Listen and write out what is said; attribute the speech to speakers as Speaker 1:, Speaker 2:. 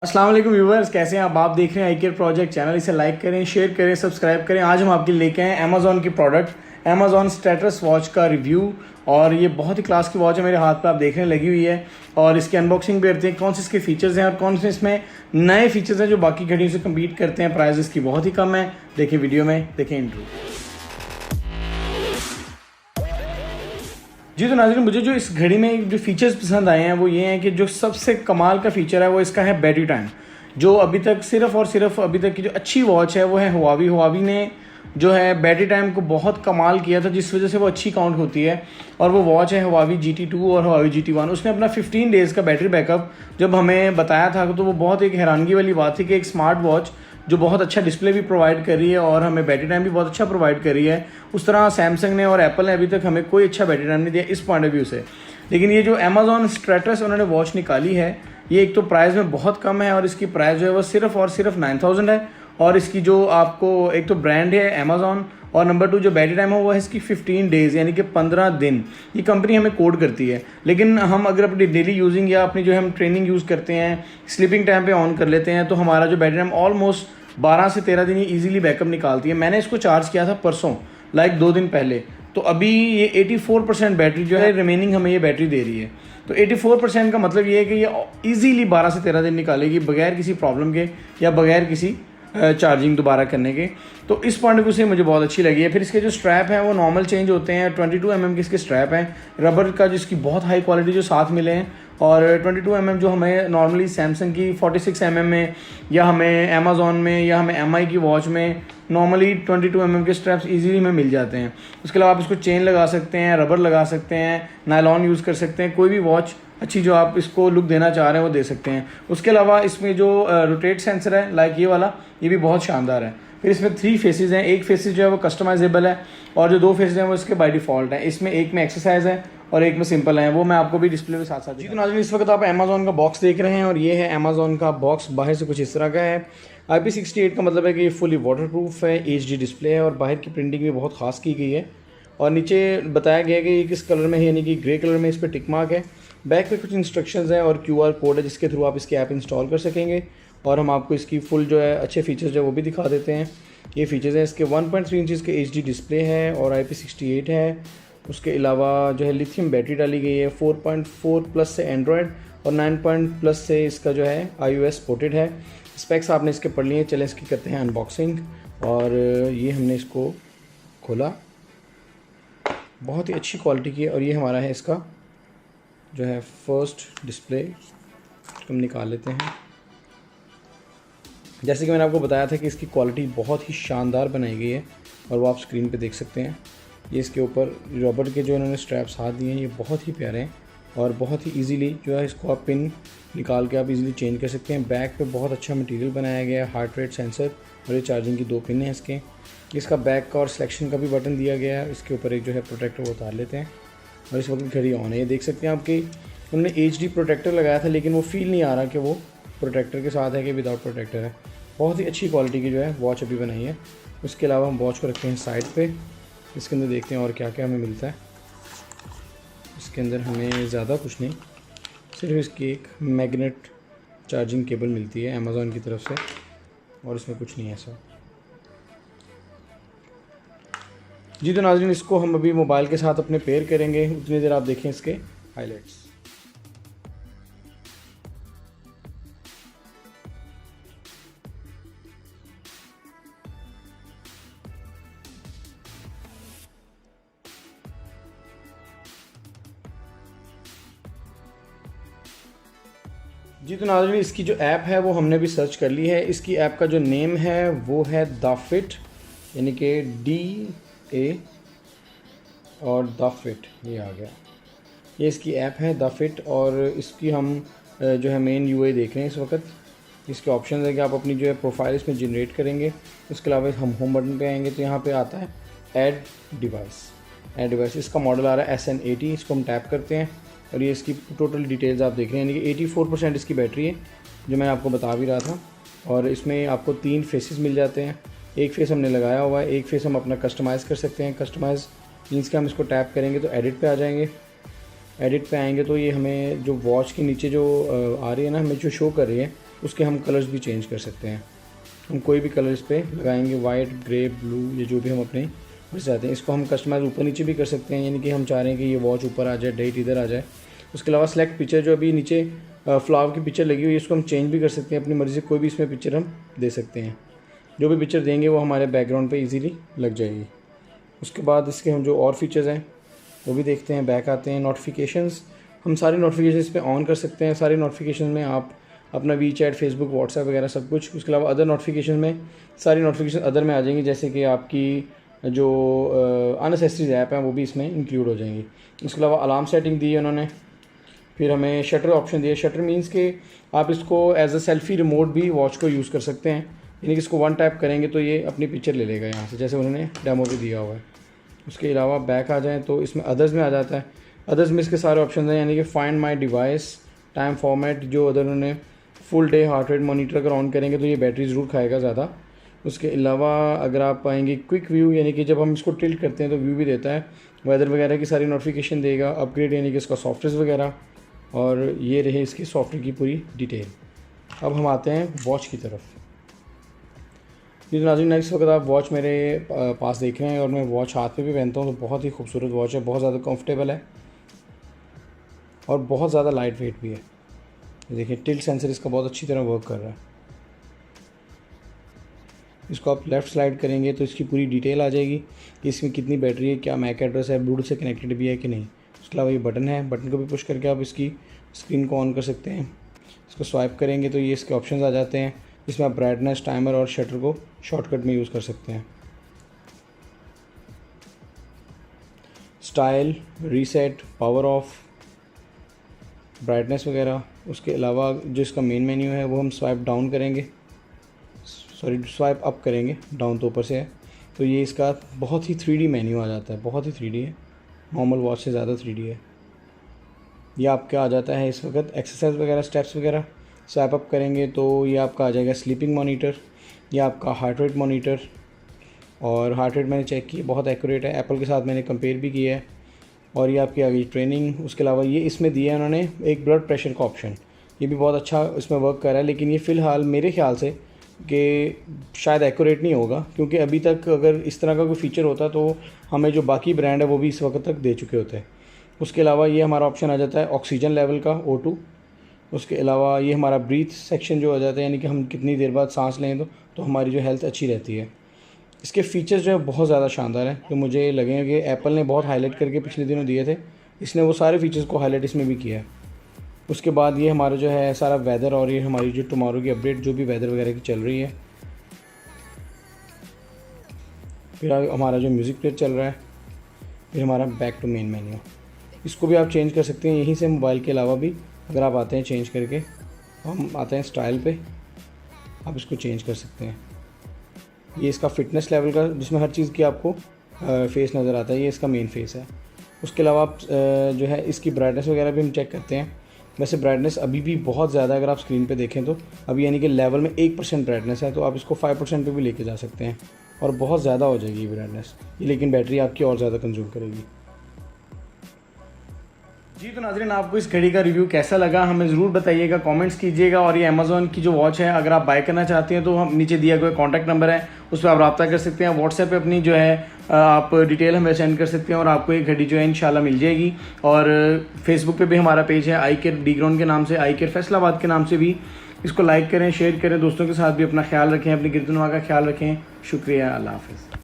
Speaker 1: अस्सलाम वालेकुम व्यूवर्स, कैसे हैं आप देख रहे हैं आई केयर प्रोजेक्ट चैनल। इसे लाइक करें, शेयर करें, सब्सक्राइब करें। आज हम आपके लिए लेके आए अमेजोन की प्रोडक्ट अमेजोन स्टेटस वॉच का रिव्यू। और ये बहुत ही क्लास की वॉच है, मेरे हाथ पे आप देखने लगी हुई है। और इसकी अनबॉक्सिंग भी करते हैं, कौन से इसके फीचर्स हैं और कौन से इसमें नए फीचर्स हैं जो बाकी घड़ियों से कम्पीट करते हैं। प्राइस इसकी बहुत ही कम है। देखिए वीडियो में, देखें इंट्रो। जी तो नाज़रीन, मुझे जो इस घड़ी में जो फीचर्स पसंद आए हैं वो ये हैं कि जो सबसे कमाल का फीचर है वो इसका है बैटरी टाइम। जो अभी तक सिर्फ और सिर्फ अभी तक की जो अच्छी वॉच है वो है हुआवी ने जो है बैटरी टाइम को बहुत कमाल किया था, जिस वजह से वो अच्छी काउंट होती है। और वो वॉच है हुआवी GT2 और हुआवी GT1। उसने अपना 15 डेज़ का बैटरी बैकअप जब हमें बताया था तो वो बहुत एक हैरानगी वाली बात थी कि एक स्मार्ट वॉच जो बहुत अच्छा डिस्प्ले भी प्रोवाइड कर रही है और हमें बैटरी टाइम भी बहुत अच्छा प्रोवाइड कर रही है, उस तरह सैमसंग ने और एप्पल ने अभी तक हमें कोई अच्छा बैटरी टाइम नहीं दिया इस पॉइंट ऑफ व्यू से। लेकिन ये जो अमेजॉन स्टेटस उन्होंने वॉच निकाली है, ये एक तो प्राइस में बहुत कम है और इसकी प्राइस जो है वो सिर्फ और सिर्फ 9000 है। और इसकी जो आपको एक तो ब्रांड है अमेजॉन, और नंबर 2 जो बैटरी टाइम है वो है इसकी 15 डेज़ यानी कि 15 दिन। ये कंपनी हमें कोड करती है, लेकिन हम अगर अपनी डेली यूजिंग या अपनी जो हम ट्रेनिंग यूज़ करते हैं, स्लीपिंग टाइम पे ऑन कर लेते हैं, तो हमारा जो बैटरी टाइम ऑलमोस्ट 12 से 13 दिन ये ईजिली बैकअप निकालती है। मैंने इसको चार्ज किया था परसों, लाइक 2 दिन पहले, तो अभी ये 84% बैटरी जो है रिमेनिंग हमें ये बैटरी दे रही है। तो 84% का मतलब ये है कि ये ईजिली 12 से 13 दिन निकालेगी बगैर किसी प्रॉब्लम के या बगैर किसी चार्जिंग दोबारा करने के। तो इस पॉइंट ऑफ व्यू से मुझे बहुत अच्छी लगी है। फिर इसके जो स्ट्रैप हैं वो नॉर्मल चेंज होते हैं। 22 mm के इसके स्ट्रैप हैं, रबर का, जिसकी बहुत हाई क्वालिटी जो साथ मिले हैं। और 22 mm जो हमें नॉर्मली सैमसंग की 46 mm में या हमें अमेजोन में या हमें MI की वॉच में नॉर्मली 22 mm के स्ट्रैप्स इजीली में मिल जाते हैं। उसके अलावा आप इसको चेन लगा सकते हैं, रबर लगा सकते हैं, नायलॉन यूज़ कर सकते हैं, कोई भी वॉच अच्छी जो आप इसको लुक देना चाह रहे हैं वो दे सकते हैं। उसके अलावा इसमें जो रोटेट सेंसर है लाइक ये वाला, ये भी बहुत शानदार है। फिर इसमें 3 फेसेस हैं। एक फेसेस जो है वो कस्टमाइजेबल है और जो 2 फेसेस हैं वो इसके बाय डिफ़ॉल्ट हैं। इसमें एक में एक्सरसाइज है और एक में सिंपल है, वो मैं आपको भी डिस्प्ले में साथ साथ। जी तो नाज़रीन, इस वक्त आप अमेजोन का बॉक्स देख रहे हैं और ये है अमेजोन का बॉक्स। बाहर से कुछ इस तरह का है। IP68 का मतलब है कि ये फुली वाटरप्रूफ है, HD डिस्प्ले है और बाहर की प्रिंटिंग भी बहुत ख़ास की गई है। और नीचे बताया गया है कि ये किस कलर में है, यानी कि ग्रे कलर में इस पर टिक मार्क है। बैक पे कुछ इंस्ट्रक्शंस हैं और QR कोड है जिसके थ्रू आप इसकी ऐप इंस्टॉल कर सकेंगे। और हम आपको इसकी फुल जो है अच्छे फीचर्स जो है वो भी दिखा देते हैं। ये फीचर्स हैं इसके 1.3 इंचज़ के HD डिस्प्ले है और IP68 है। उसके अलावा जो है लिथियम बैटरी डाली गई है। 4.4+ से एंड्रॉयड और 9+ से इसका जो है iOS सपोर्टेड है। स्पेक्स आपने इसके पढ़ लिए। चलें इसकी करते हैं अनबॉक्सिंग। और ये हमने इसको खोला, बहुत ही अच्छी क्वालिटी की है। और ये हमारा है इसका जो है फर्स्ट डिस्प्ले, हम निकाल लेते हैं। जैसे कि मैंने आपको बताया था कि इसकी क्वालिटी बहुत ही शानदार बनाई गई है और वो आप स्क्रीन पे देख सकते हैं। ये इसके ऊपर रबर के जो इन्होंने स्ट्रैप्स हाथ दिए हैं ये बहुत ही प्यारे हैं और बहुत ही इजीली जो है इसको आप पिन निकाल के आप इजीली चेंज कर सकते हैं। बैक पे बहुत अच्छा मटेरियल बनाया गया है, हार्ट रेट सेंसर और ये चार्जिंग की 2 पिन हैं इसके। इसका बैक का और सिलेक्शन का भी बटन दिया गया है। इसके ऊपर एक जो है प्रोटेक्टर वो उतार लेते हैं और इस वक्त घड़ी ऑन है। ये देख सकते हैं आपकी उन्होंने HD प्रोटेक्टर लगाया था, लेकिन वो फील नहीं आ रहा कि वो प्रोटेक्टर के साथ है कि विदाउट प्रोटेक्टर है। बहुत ही अच्छी क्वालिटी की जो है वॉच अभी बनाई है। उसके अलावा हम वॉच को रखते हैं साइड पे। इसके अंदर देखते हैं और क्या क्या हमें मिलता है। इसके अंदर हमें ज़्यादा कुछ नहीं, सिर्फ इसकी एक मैग्नेट चार्जिंग केबल मिलती है अमेज़ॉन की तरफ से और इसमें कुछ नहीं है ऐसा। जी तो नाज़रीन, इसको हम अभी मोबाइल के साथ अपने पेयर करेंगे, उतनी देर आप देखें इसके हाइलाइट्स। जी तो नाज़रीन, इसकी जो ऐप है वो हमने भी सर्च कर ली है। इसकी ऐप का जो नेम है वो है द फिट, यानी कि DA और द फिट, ये आ गया। ये इसकी ऐप है द फिट और इसकी हम जो है मेन UI देख रहे हैं इस वक्त। इसके ऑप्शन है कि आप अपनी जो है प्रोफाइल इसमें जनरेट करेंगे। उसके अलावा हम होम बटन पे आएंगे तो यहाँ पे आता है ऐड डिवाइस। इसका मॉडल आ रहा है SN80। इसको हम टैप करते हैं और ये इसकी टोटल डिटेल्स आप देख रहे हैं, यानी कि 84% इसकी बैटरी है जो मैं आपको बता भी रहा था। और इसमें आपको 3 फेसेस मिल जाते हैं। एक फेस हमने लगाया हुआ है, एक फेस हम अपना कस्टमाइज़ कर सकते हैं। कस्टमाइज़ मीन्स के हम इसको टैप करेंगे तो एडिट पे आ जाएंगे। एडिट पे आएंगे तो ये हमें जो वॉच के नीचे जो आ रही है ना, हमें जो शो कर रही है उसके हम कलर्स भी चेंज कर सकते हैं। हम कोई भी कलर इस पर लगाएंगे, वाइट, ग्रे, ब्लू, ये जो भी हम अपने बस चाहते हैं। इसको हम कस्टमाइज ऊपर नीचे भी कर सकते हैं, यानी कि हम चाह रहे हैं कि ये वॉच ऊपर आ जाए, डेट इधर आ जाए। उसके अलावा सेलेक्ट पिक्चर, जो अभी नीचे फ्लावर की पिक्चर लगी हुई है, इसको हम चेंज भी कर सकते हैं अपनी मर्ज़ी से, कोई भी इसमें पिक्चर हम दे सकते हैं। जो भी पिक्चर देंगे वो हमारे बैकग्राउंड पे इजीली लग जाएगी। उसके बाद इसके हम जो और फीचर्स हैं वो भी देखते हैं। बैक आते हैं, नोटिफिकेशंस, हम सारी नोटिफिकेशन इस पर ऑन कर सकते हैं। सारी नोटिफिकेशन में आप अपना वीचैट, फेसबुक, व्हाट्सएप वगैरह सब कुछ। उसके अलावा अदर नोटिफिकेशन में सारी नोटिफिकेशन अदर में आ जाएंगी, जैसे कि आपकी जो अननेसेसरीज ऐप हैं वो भी इसमें इंक्लूड हो जाएंगी। उसके अलावा अलार्म सेटिंग दी है उन्होंने। फिर हमें शटर ऑप्शन दिया। शटर मीन्स कि आप इसको एज अ सेल्फ़ी रिमोट भी वॉच को यूज़ कर सकते हैं, यानी कि इसको वन टैप करेंगे तो ये अपनी पिक्चर ले लेगा यहाँ से, जैसे उन्होंने डेमो भी दिया हुआ है। उसके अलावा बैक आ जाएँ तो इसमें अदर्स में आ जाता है। अदर्स में इसके सारे ऑप्शन हैं, यानी कि find my device, time format, जो अदर उन्होंने full day heart rate monitor अगर ऑन करेंगे तो ये बैटरी ज़रूर खाएगा ज़्यादा। उसके अलावा अगर आप पाएंगे क्विक व्यू, यानी कि जब हम इसको टिल्ट करते हैं तो व्यू भी देता है। वेदर वगैरह की सारी नोटिफिकेशन देगा। अपग्रेड, यानी कि इसका सॉफ्टवेयर वगैरह, और ये रहे इसकी सॉफ्टवेयर की पूरी डिटेल। अब हम आते हैं वॉच की तरफ। जी तो नाज़रीन, इस वक्त आप वॉच मेरे पास देख रहे हैं और मैं वॉच हाथ में भी पहनता हूँ, तो बहुत ही खूबसूरत वॉच है, बहुत ज़्यादा कंफर्टेबल है और बहुत ज़्यादा लाइट वेट भी है। देखिए टिल्ट सेंसर इसका बहुत अच्छी तरह वर्क कर रहा है। इसको आप लेफ़्ट स्लाइड करेंगे तो इसकी पूरी डिटेल आ जाएगी कि इसमें कितनी बैटरी है, क्या मैक एड्रेस है, ब्लूटूथ से कनेक्टेड भी है कि नहीं। उसके अलावा ये बटन है, बटन को भी पुश करके आप इसकी स्क्रीन को ऑन कर सकते हैं। इसको स्वाइप करेंगे तो ये इसके ऑप्शंस आ जाते हैं, इसमें आप ब्राइटनेस, टाइमर और शटर को शॉर्टकट में यूज़ कर सकते हैं। Style, reset, power of, brightness वगैरह। उसके अलावा जो इसका मेन मेन्यू है वो हम स्वाइप डाउन करेंगे, स्वाइप अप करेंगे, डाउन तो ऊपर से है, तो ये इसका बहुत ही 3D मेन्यू आ जाता है, बहुत ही 3D है, नॉर्मल वॉच से ज़्यादा 3D है। ये आपका आ जाता है इस वक्त एक्सरसाइज वगैरह, स्टेप्स वगैरह। स्वाइप अप करेंगे तो ये आपका आ जाएगा स्लीपिंग मॉनिटर, ये आपका हार्ट रेट मॉनिटर, और हार्ट रेट मैंने चेक की, बहुत एक्यूरेट है, एप्पल के साथ मैंने कंपेयर भी किया है। और ये आपकी आ गई ट्रेनिंग। उसके अलावा ये इसमें दिया है उन्होंने एक ब्लड प्रेशर का ऑप्शन, ये भी बहुत अच्छा इसमें वर्क कर रहा है, लेकिन ये फ़िलहाल मेरे ख्याल से कि शायद एक्यूरेट नहीं होगा, क्योंकि अभी तक अगर इस तरह का कोई फ़ीचर होता तो हमें जो बाकी ब्रांड है वो भी इस वक्त तक दे चुके होते हैं। उसके अलावा ये हमारा ऑप्शन आ जाता है ऑक्सीजन लेवल का, O2। उसके अलावा ये हमारा ब्रीथ सेक्शन जो आ जाता है, यानी कि हम कितनी देर बाद सांस लें तो हमारी जो हेल्थ अच्छी रहती है। इसके फ़ीचर्स जो है बहुत ज़्यादा शानदार हैं, जो मुझे लगे कि एप्पल ने बहुत हाईलाइट करके पिछले दिनों दिए थे, इसने वो सारे फीचर्स को हाईलाइट इसमें भी किया है। उसके बाद ये हमारा जो है सारा वेदर, और ये हमारी जो टुमारो की अपडेट जो भी वेदर वगैरह की चल रही है। फिर हमारा जो म्यूज़िक प्लेयर चल रहा है। फिर हमारा बैक टू मेन मेन्यू, इसको भी आप चेंज कर सकते हैं यहीं से, मोबाइल के अलावा भी अगर आप आते हैं चेंज करके। हम आते हैं स्टाइल पे, आप इसको चेंज कर सकते हैं। ये इसका फिटनेस लेवल का, जिसमें हर चीज़ की आपको फेस नज़र आता है, ये इसका मेन फेस है। उसके अलावा आप जो है इसकी ब्राइटनेस वगैरह भी हम चेक करते हैं। वैसे ब्राइटनेस अभी भी बहुत ज़्यादा अगर आप स्क्रीन पे देखें तो अभी यानी कि लेवल में 1% ब्राइटनेस है, तो आप इसको 5% पे भी लेके जा सकते हैं और बहुत ज़्यादा हो जाएगी ये ब्राइटनेस, ये लेकिन बैटरी आपकी और ज़्यादा कंज्यूम करेगी। जी तो नाज़रीन, आपको इस घड़ी का रिव्यू कैसा लगा हमें ज़रूर बताइएगा, कमेंट्स कीजिएगा। और ये अमेज़ॉन की जो वॉच है अगर आप बाय करना चाहते हैं तो हम नीचे दिया गया कॉन्टैक्ट नंबर है, उस पर आप रब्ता कर सकते हैं। व्हाट्सएप पे अपनी जो है आप डिटेल हमें सेंड कर सकते हैं और आपको एक घड़ी जो है इंशाल्लाह मिल जाएगी। और फेसबुक पे भी हमारा पेज है आई केयर डी ग्राउंड के नाम से, आई केयर फैसलाबाद के नाम से भी। इसको लाइक करें, शेयर करें, दोस्तों के साथ भी अपना ख्याल रखें, अपनी गिरदनवा का ख्याल रखें। शुक्रिया, अल्लाह हाफ़िज़।